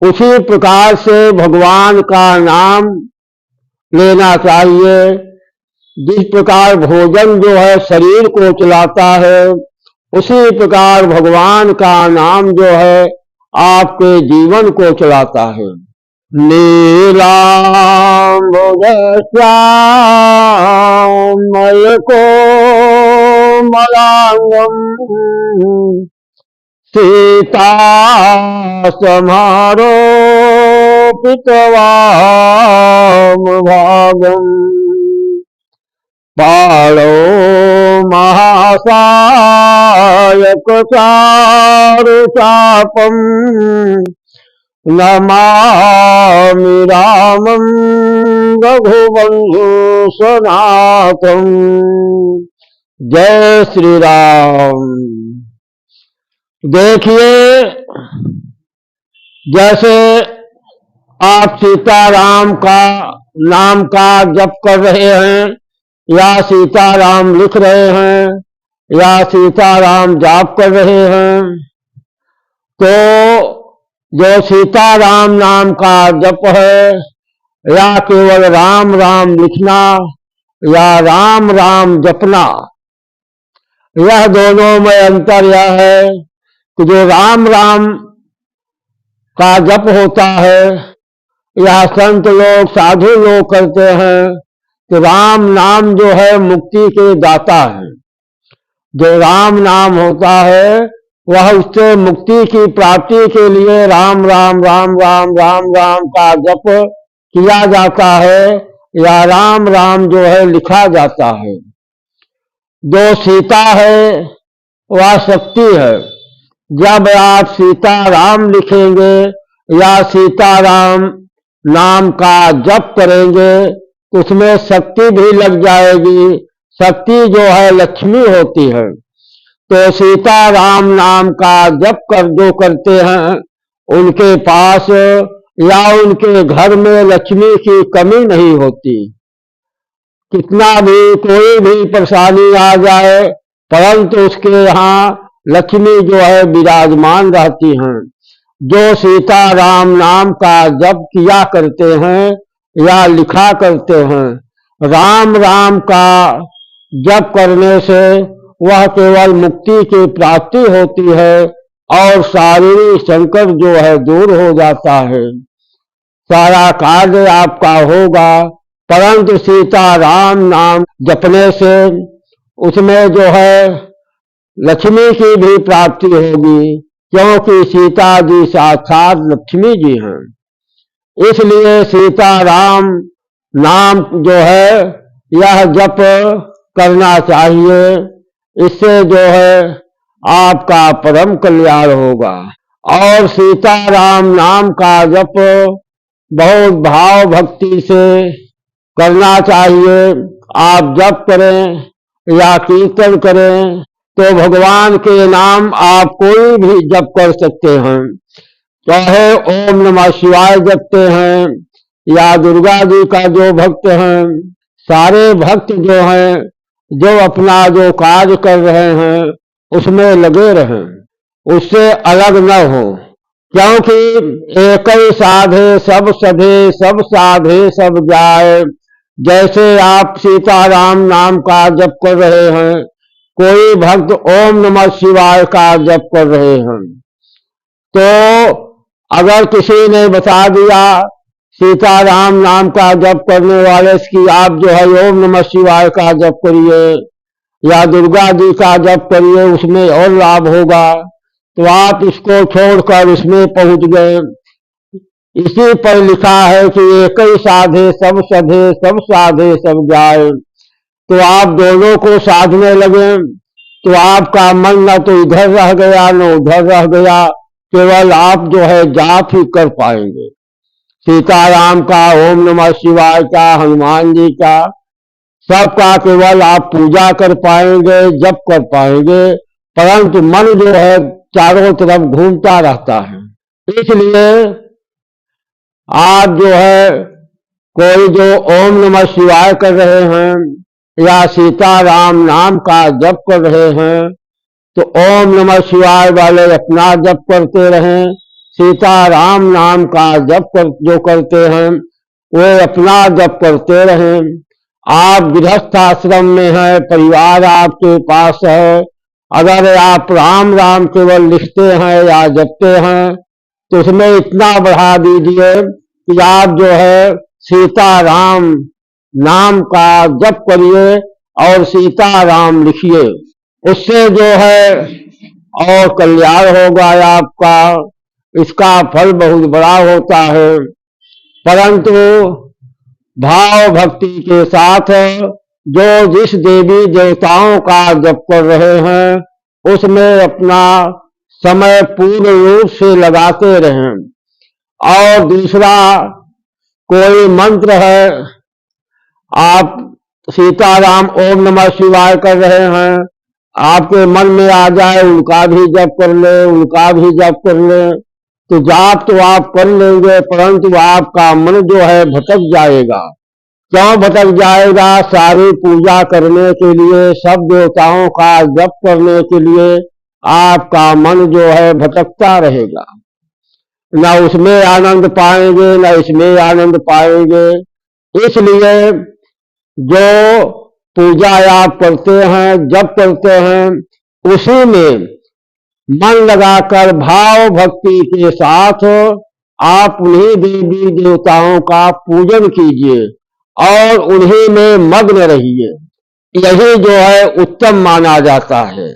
उसी प्रकार से भगवान का नाम लेना चाहिए। जिस प्रकार भोजन जो है शरीर को चलाता है, उसी प्रकार भगवान का नाम जो है आपके जीवन को चलाता है। नीलाम्बुजश्यामल कोमलांगम सीता समारोपितवाम बालो महासायक चारुचापम नमामि रामं रघुवंशनाथं। जय श्री राम। देखिए, जैसे आप सीताराम का नाम का जप कर रहे हैं, या सीताराम लिख रहे हैं, या सीताराम जाप कर रहे हैं, तो जो सीताराम नाम का जप है, या केवल राम राम लिखना, या राम राम जपना, यह दोनों में अंतर यह है कि जो राम राम का जप होता है, यह संत लोग साधु लोग करते हैं, कि राम नाम जो है मुक्ति के दाता है। जो राम नाम होता है वह उससे मुक्ति की प्राप्ति के लिए राम राम राम राम राम राम का जप किया जाता है, या राम राम जो है लिखा जाता है। जो सीता है वह शक्ति है। जब आप सीताराम लिखेंगे या सीताराम नाम का जप करेंगे, उसमें शक्ति भी लग जाएगी। शक्ति जो है लक्ष्मी होती है। तो सीताराम नाम का जप जो करते हैं, उनके पास या उनके घर में लक्ष्मी की कमी नहीं होती। कितना भी कोई भी परेशानी आ जाए, परंतु उसके यहाँ लक्ष्मी जो है विराजमान रहती हैं। जो सीताराम नाम का जप किया करते हैं या लिखा करते हैं, राम राम का जप करने से वह केवल मुक्ति की प्राप्ति होती है और शारीरिक संकट जो है दूर हो जाता है। सारा कार्य आपका होगा। परंतु सीताराम नाम जपने से उसमें जो है लक्ष्मी की भी प्राप्ति होगी, क्योंकि सीता जी साक्षात लक्ष्मी जी हैं। इसलिए सीताराम नाम जो है यह जप करना चाहिए। इससे जो है आपका परम कल्याण होगा। और सीताराम नाम का जप बहुत भाव भक्ति से करना चाहिए। आप जप करें या कीर्तन करें, तो भगवान के नाम आप कोई भी जप कर सकते हैं। चाहे ओम नमः शिवाय जपते हैं, या दुर्गा जी का जो भक्त हैं, सारे भक्त जो हैं, जो अपना जो कार्य कर रहे हैं उसमें लगे रहें, उससे अलग न हो। क्योंकि एक ही साधे सब सधे, सब साधे सब जाए। जैसे आप सीताराम नाम का जप कर रहे हैं, कोई भक्त ओम नमः शिवाय का जप कर रहे हैं, तो अगर किसी ने बता दिया सीताराम नाम का जप करने वाले की आप जो है ओम नमः शिवाय का जप करिए या दुर्गा जी का जप करिए, उसमें और लाभ होगा, तो आप इसको छोड़कर उसमें पहुंच गए। इसी पर लिखा है कि एक ही साधे सब सधे, सब साधे सब जाए। तो आप दोनों को साधने लगे, तो आपका मन न तो इधर रह गया न उधर रह गया, केवल आप जो है जाप ही कर पाएंगे। सीताराम का, ओम नमः शिवाय का, हनुमान जी का, सबका केवल आप पूजा कर पाएंगे, जप कर पाएंगे, परंतु मन जो है चारों तरफ घूमता रहता है। इसलिए आप जो है कोई जो ओम नमः शिवाय कर रहे हैं या सीताराम नाम का जप कर रहे हैं, तो ओम नमः शिवाय वाले अपना जप करते रहें, सीताराम नाम का जो करते हैं वे अपना जप करते रहें। आप गृहस्थ आश्रम में हैं, परिवार आपके पास है, अगर आप राम राम केवल लिखते हैं या जपते हैं तो इसमें इतना बढ़ा दीजिए कि आप जो है सीताराम नाम का जप करिए और सीताराम लिखिए। उससे जो है और कल्याण होगा आपका। इसका फल बहुत बड़ा होता है। परंतु भाव भक्ति के साथ जो जिस देवी देवताओं का जप कर रहे हैं उसमें अपना समय पूर्ण रूप से लगाते रहें। और दूसरा, कोई मंत्र है, आप सीताराम ओम नमः शिवाय कर रहे हैं, आपके मन में आ जाए उनका भी जप कर ले, उनका भी जप कर ले, तो जाप तो आप कर लेंगे परंतु आपका मन जो है भटक जाएगा। क्यों भटक जाएगा? सारी पूजा करने के लिए, सब देवताओं का जप करने के लिए आपका मन जो है भटकता रहेगा, न उसमें आनंद पाएंगे न इसमें आनंद पाएंगे। इसलिए जो पूजा आप करते हैं, जप करते हैं, उसी में मन लगाकर भाव भक्ति के साथ आप उन्हीं देवी देवताओं का पूजन कीजिए और उन्हीं में मग्न रहिए। यही जो है उत्तम माना जाता है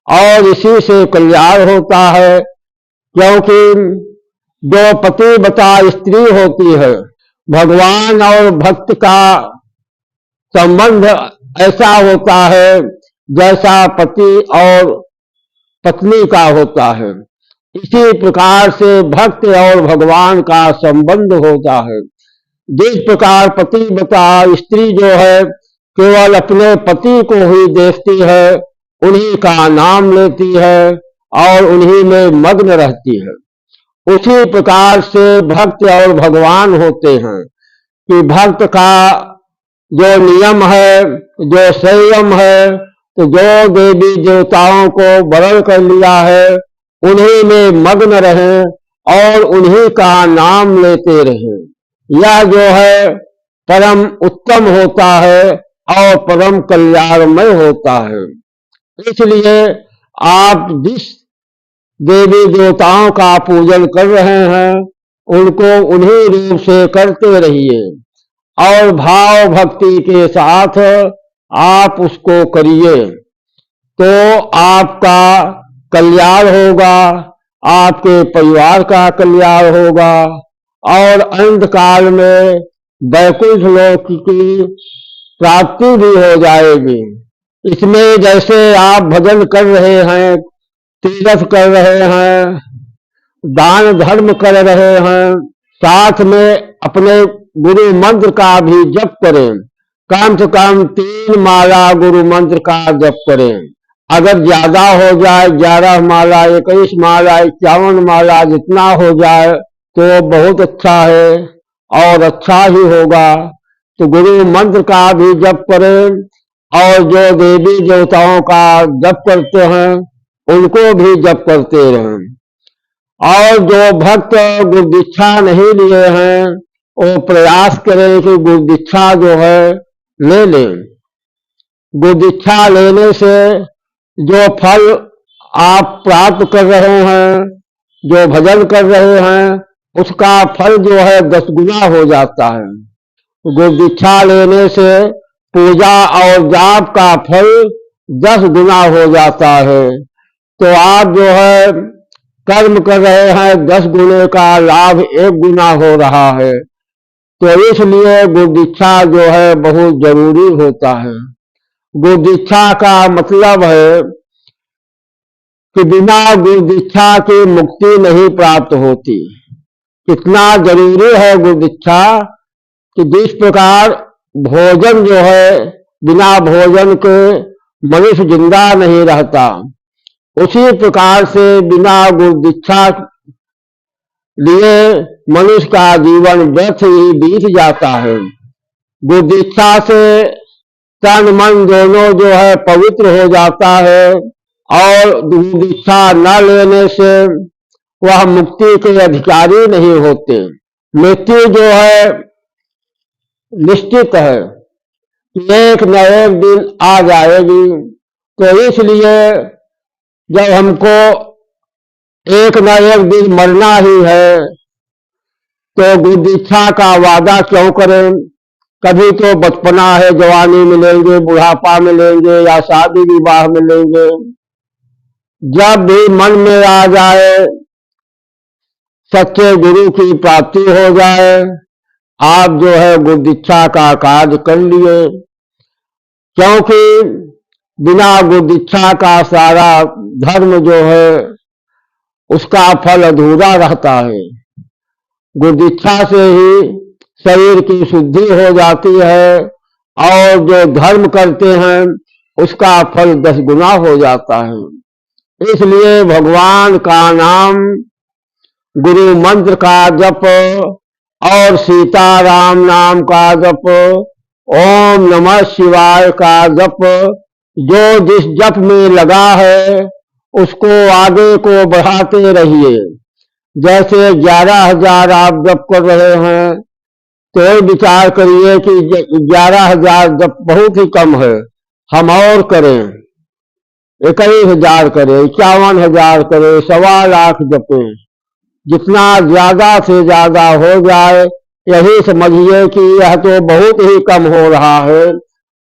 और इसी से कल्याण होता है। क्योंकि जो पतिव्रता स्त्री होती है, भगवान और भक्त का संबंध ऐसा होता है जैसा पति और पत्नी का होता है। इसी प्रकार से भक्त और भगवान का संबंध होता है। जिस प्रकार पतिव्रता स्त्री जो है केवल अपने पति को ही देखती है, उन्हीं का नाम लेती है और उन्हीं में मग्न रहती है, उसी प्रकार से भक्त और भगवान होते हैं कि भक्त का जो नियम है, जो संयम है, तो जो देवी देवताओं को वरण कर लिया है उन्हीं में मग्न रहें और उन्हीं का नाम लेते रहें। यह जो है परम उत्तम होता है और परम कल्याणमय होता है। इसलिए आप जिस देवी देवताओं का पूजन कर रहे हैं उनको उन्हीं रूप से करते रहिए और भाव भक्ति के साथ आप उसको करिए, तो आपका कल्याण होगा, आपके परिवार का कल्याण होगा और अंत काल में वैकुंठ लोक की प्राप्ति भी हो जाएगी। इसमें जैसे आप भजन कर रहे हैं, तीर्थ कर रहे हैं, दान धर्म कर रहे हैं, साथ में अपने गुरु मंत्र का भी जप करें। कम से कम 3 माला गुरु मंत्र का जप करें। अगर ज्यादा हो जाए 11 माला, 21 माला, 51 माला जितना हो जाए तो बहुत अच्छा है और अच्छा ही होगा। तो गुरु मंत्र का भी जप करें और जो देवी देवताओं का जप करते हैं उनको भी जप करते रहें। और जो भक्त गुरुदीक्षा नहीं लिए हैं वो प्रयास करें कि गुरुदीक्षा जो है ले लें। गुरुदीक्षा लेने से जो फल आप प्राप्त कर रहे हैं, जो भजन कर रहे हैं, उसका फल जो है 10 गुना हो जाता है। गुरुदीक्षा लेने से पूजा और जाप का फल 10 गुना हो जाता है। तो आप जो है कर्म कर रहे हैं, 10 गुने का लाभ 1 गुना हो रहा है। तो इसलिए गुरुदीक्षा जो है बहुत जरूरी होता है। गुरुदीक्षा का मतलब है कि बिना गुरुदीक्षा की मुक्ति नहीं प्राप्त होती। कितना जरूरी है गुरुदीक्षा कि जिस प्रकार भोजन जो है बिना भोजन के मनुष्य जिंदा नहीं रहता, उसी प्रकार से बिना गुरुदीक्षा लिए मनुष्य का जीवन व्यर्थ ही बीत जाता है। गुरुदीक्षा से तन मन दोनों जो है पवित्र हो जाता है और गुरुदीक्षा न लेने से वह मुक्ति के अधिकारी नहीं होते। मृत्यु जो है निश्चित है, एक न एक दिन आ जाएगी। तो इसलिए जब हमको एक न एक दिन मरना ही है, तो गुरुदीक्षा का वादा क्यों करें। कभी तो बचपना है, जवानी मिलेंगे, बुढ़ापा मिलेंगे या शादी विवाह मिलेंगे। जब भी मन में आ जाए सच्चे गुरु की प्राप्ति हो जाए, आप जो है गुरुदीक्षा का कार्य कर लिए। क्योंकि बिना गुरुदीक्षा का सारा धर्म जो है उसका फल अधूरा रहता है। गुरुदीक्षा से ही शरीर की शुद्धि हो जाती है और जो धर्म करते हैं उसका फल 10 गुना हो जाता है। इसलिए भगवान का नाम, गुरु मंत्र का जप और सीताराम नाम का जप, ओम नमः शिवाय का जप, जो जिस जप में लगा है उसको आगे को बढ़ाते रहिए। जैसे 11,000 आप जप कर रहे हैं, तो विचार करिए कि 11,000 जप बहुत ही कम है, हम और करें, 21,000 करें, 51,000 करें, 1,25,00,000 जपें। जितना ज्यादा से ज्यादा हो जाए, यही समझिए कि यह तो बहुत ही कम हो रहा है।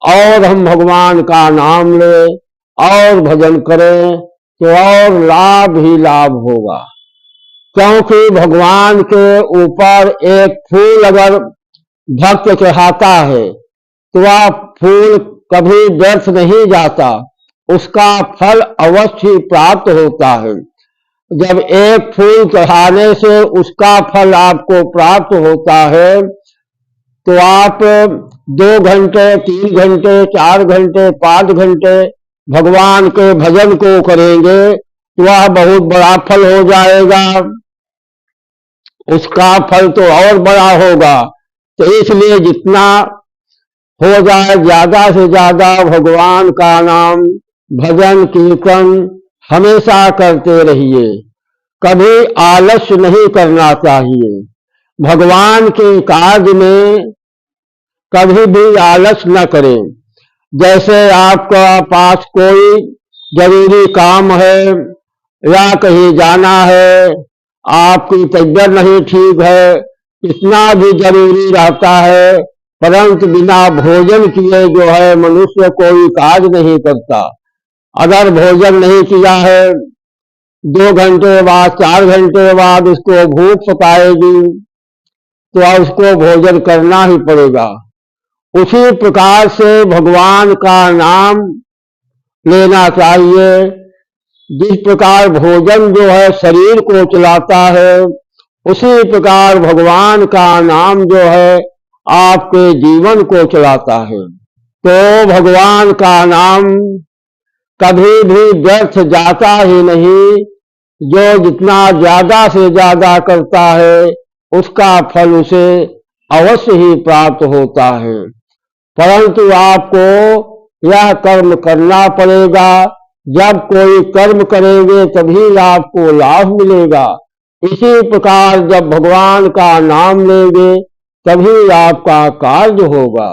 और हम भगवान का नाम लें और भजन करें तो और लाभ ही लाभ होगा। क्योंकि भगवान के ऊपर एक फूल अगर भक्त चढ़ाता है तो वह फूल कभी व्यर्थ नहीं जाता, उसका फल अवश्य प्राप्त होता है। जब एक फूल चढ़ाने से उसका फल आपको प्राप्त होता है, तो आप 2 घंटे, 3 घंटे, 4 घंटे, 5 घंटे भगवान के भजन को करेंगे तो वह बहुत बड़ा फल हो जाएगा, उसका फल तो और बड़ा होगा। तो इसलिए जितना हो जाए ज्यादा से ज्यादा भगवान का नाम, भजन, कीर्तन हमेशा करते रहिए। कभी आलस्य नहीं करना चाहिए। भगवान के कार्य में कभी भी आलस्य न करें। जैसे आपका पास कोई जरूरी काम है या कहीं जाना है, आपकी तबीयत नहीं ठीक है, इतना भी जरूरी रहता है, परंतु बिना भोजन किए जो है मनुष्य कोई कार्य नहीं करता। अगर भोजन नहीं किया है, 2 घंटे बाद, 4 घंटे बाद उसको भूख सताएगी, तो उसको भोजन करना ही पड़ेगा। उसी प्रकार से भगवान का नाम लेना चाहिए। जिस प्रकार भोजन जो है शरीर को चलाता है, उसी प्रकार भगवान का नाम जो है आपके जीवन को चलाता है। तो भगवान का नाम कभी भी व्यर्थ जाता ही नहीं। जो जितना ज्यादा से ज्यादा करता है उसका फल उसे अवश्य ही प्राप्त होता है। परंतु आपको यह कर्म करना पड़ेगा। जब कोई कर्म करेंगे तभी आपको लाभ मिलेगा। इसी प्रकार जब भगवान का नाम लेंगे तभी आपका कार्य होगा।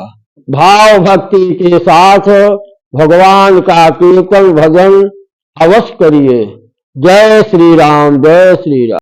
भाव भक्ति के साथ भगवान का कीर्तन भजन अवश्य करिए। जय श्री राम, जय श्री राम।